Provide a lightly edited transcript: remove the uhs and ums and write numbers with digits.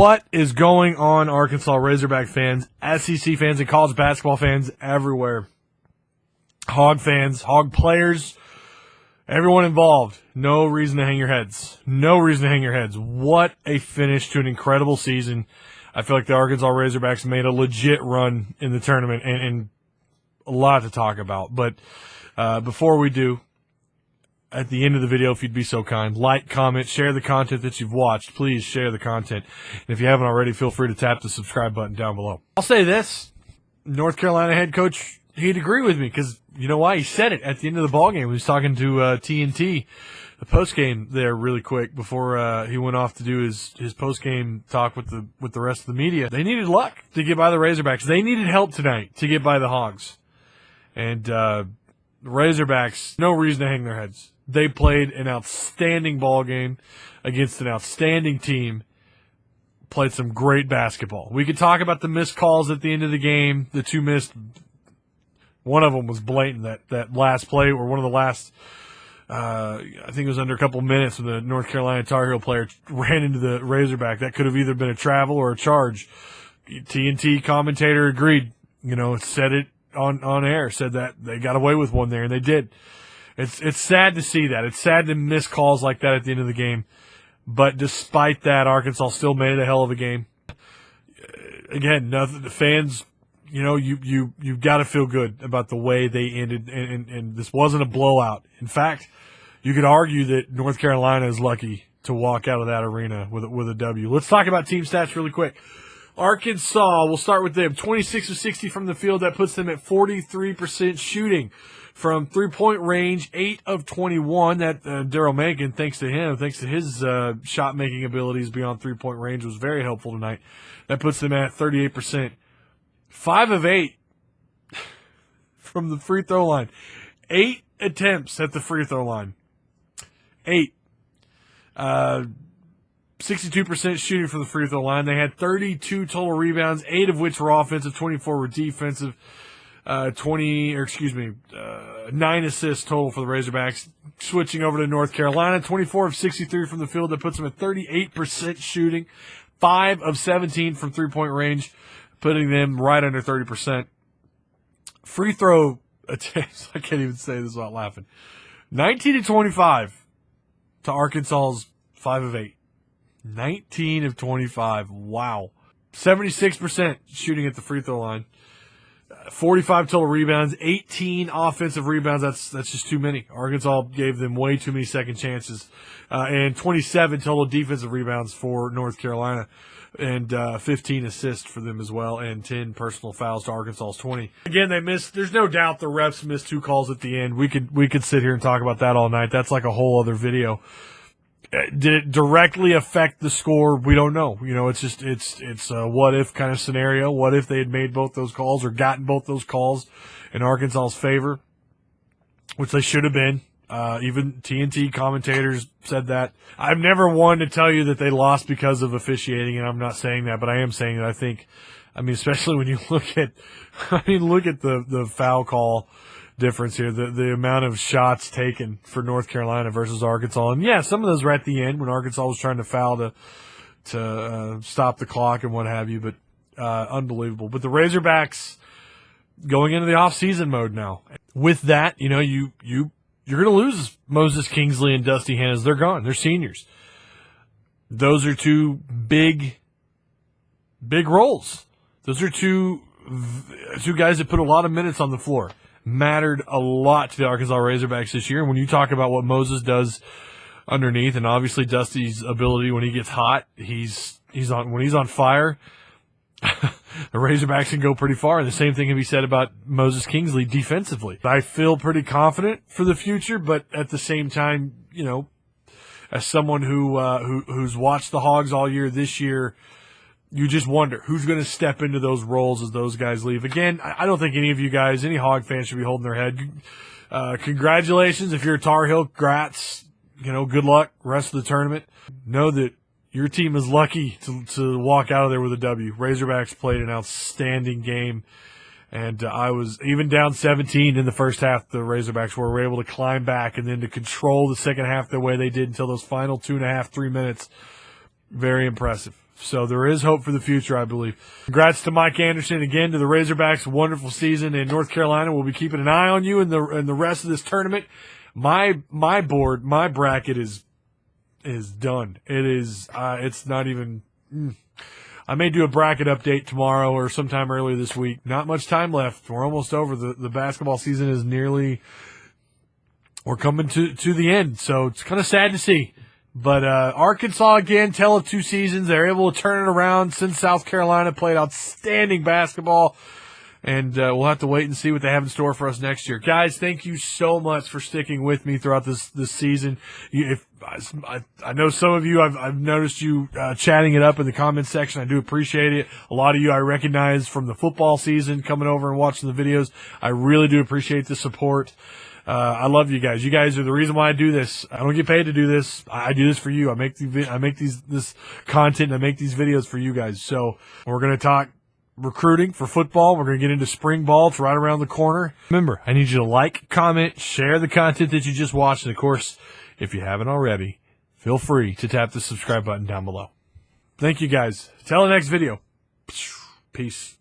What is going on, Arkansas Razorback fans, SEC fans, and college basketball fans everywhere? Hog fans, Hog players, everyone involved. No reason to hang your heads. No reason to hang your heads. What a finish to an incredible season. I feel like the Arkansas Razorbacks made a legit run in the tournament and a lot to talk about. But before we do, at the end of the video, if you'd be so kind, like, comment, share the content that you've watched. Please share the content. And if you haven't already, feel free to tap the subscribe button down below. I'll say this. North Carolina head coach, he'd agree with me because, you know why? He said it at the end of the ballgame. He was talking to TNT, the postgame there really quick before he went off to do his postgame talk with the rest of the media. They needed luck to get by the Razorbacks. They needed help tonight to get by the Hogs. And the Razorbacks, no reason to hang their heads. They played an outstanding ball game against an outstanding team, played some great basketball. We could talk about the missed calls at the end of the game, the two missed. One of them was blatant, that last play, or one of the last, I think it was under a couple minutes when the North Carolina Tar Heel player ran into the Razorback. That could have either been a travel or a charge. TNT commentator agreed, said it on air, said that they got away with one there, and they did. It's sad to see that. It's sad to miss calls like that at the end of the game. But despite that, Arkansas still made it a hell of a game. Again, the fans, you've got to feel good about the way they ended, and this wasn't a blowout. In fact, you could argue that North Carolina is lucky to walk out of that arena with a W. Let's talk about team stats really quick. Arkansas, we'll start with them. 26 of 60 from the field. That puts them at 43% shooting from three-point range, 8 of 21. That Daryl Macon, thanks to his shot-making abilities beyond three-point range, was very helpful tonight. That puts them at 38%. 5 of 8 from the free throw line. 8 attempts at the free throw line. 8. 62% shooting from the free throw line. They had 32 total rebounds, 8 of which were offensive, 24 were defensive. 9 assists total for the Razorbacks. Switching over to North Carolina, 24 of 63 from the field. That puts them at 38% shooting. 5 of 17 from three-point range, putting them right under 30%. Free throw attempts, I can't even say this without laughing. 19 of 25 to Arkansas's 5 of 8. 19 of 25. Wow. 76% shooting at the free throw line. 45 total rebounds, 18 offensive rebounds. That's just too many. Arkansas gave them way too many second chances. And 27 total defensive rebounds for North Carolina, and 15 assists for them as well, and 10 personal fouls to Arkansas's 20. Again, they missed. There's no doubt the refs missed 2 calls at the end. We could sit here and talk about that all night. That's like a whole other video. Did it directly affect the score? We don't know. It's a what if kind of scenario. What if they had made both those calls or gotten both those calls in Arkansas's favor, which they should have been. Even TNT commentators said that. I've never one to tell you that they lost because of officiating, and I'm not saying that, but I am saying that I think, especially when you look at, the foul call difference here, the amount of shots taken for North Carolina versus Arkansas. And yeah, some of those were at the end when Arkansas was trying to foul to stop the clock and what have you, but unbelievable. But the Razorbacks going into the off-season mode now. With that, you're going to lose Moses Kingsley and Dusty Hannahs. They're gone. They're seniors. Those are two big roles. Those are two guys that put a lot of minutes on the floor. Mattered a lot to the Arkansas Razorbacks this year. And when you talk about what Moses does underneath, and obviously Dusty's ability when he gets hot, when he's on fire, the Razorbacks can go pretty far. And the same thing can be said about Moses Kingsley defensively. I feel pretty confident for the future, but at the same time, as someone who's watched the Hogs all year this year, you just wonder who's going to step into those roles as those guys leave. Again, I don't think any of you guys, any Hog fans, should be holding their head. Congratulations. If you're a Tar Heel, congrats. Good luck rest of the tournament. Know that your team is lucky to walk out of there with a W. Razorbacks played an outstanding game, and I was even down 17 in the first half. The Razorbacks were able to climb back and then to control the second half the way they did until those final 2.5, 3 minutes. Very impressive. So there is hope for the future, I believe. Congrats to Mike Anderson again, to the Razorbacks. Wonderful season in North Carolina. We'll be keeping an eye on you in the rest of this tournament. My bracket is done. It is. It's not even. I may do a bracket update tomorrow or sometime earlier this week. Not much time left. We're almost over. The basketball season is nearly. We're coming to the end, so it's kind of sad to see. But Arkansas, again, tale of two seasons. They're able to turn it around since South Carolina played outstanding basketball. And we'll have to wait and see what they have in store for us next year. Guys, thank you so much for sticking with me throughout this season. I know some of you, I've noticed you chatting it up in the comments section. I do appreciate it. A lot of you I recognize from the football season coming over and watching the videos. I really do appreciate the support. I love you guys. You guys are the reason why I do this. I don't get paid to do this. I do this for you. I make this content and I make these videos for you guys. So we're going to talk recruiting for football. We're going to get into spring ball. It's right around the corner. Remember, I need you to like, comment, share the content that you just watched. And of course, if you haven't already, feel free to tap the subscribe button down below. Thank you guys. Till the next video. Peace.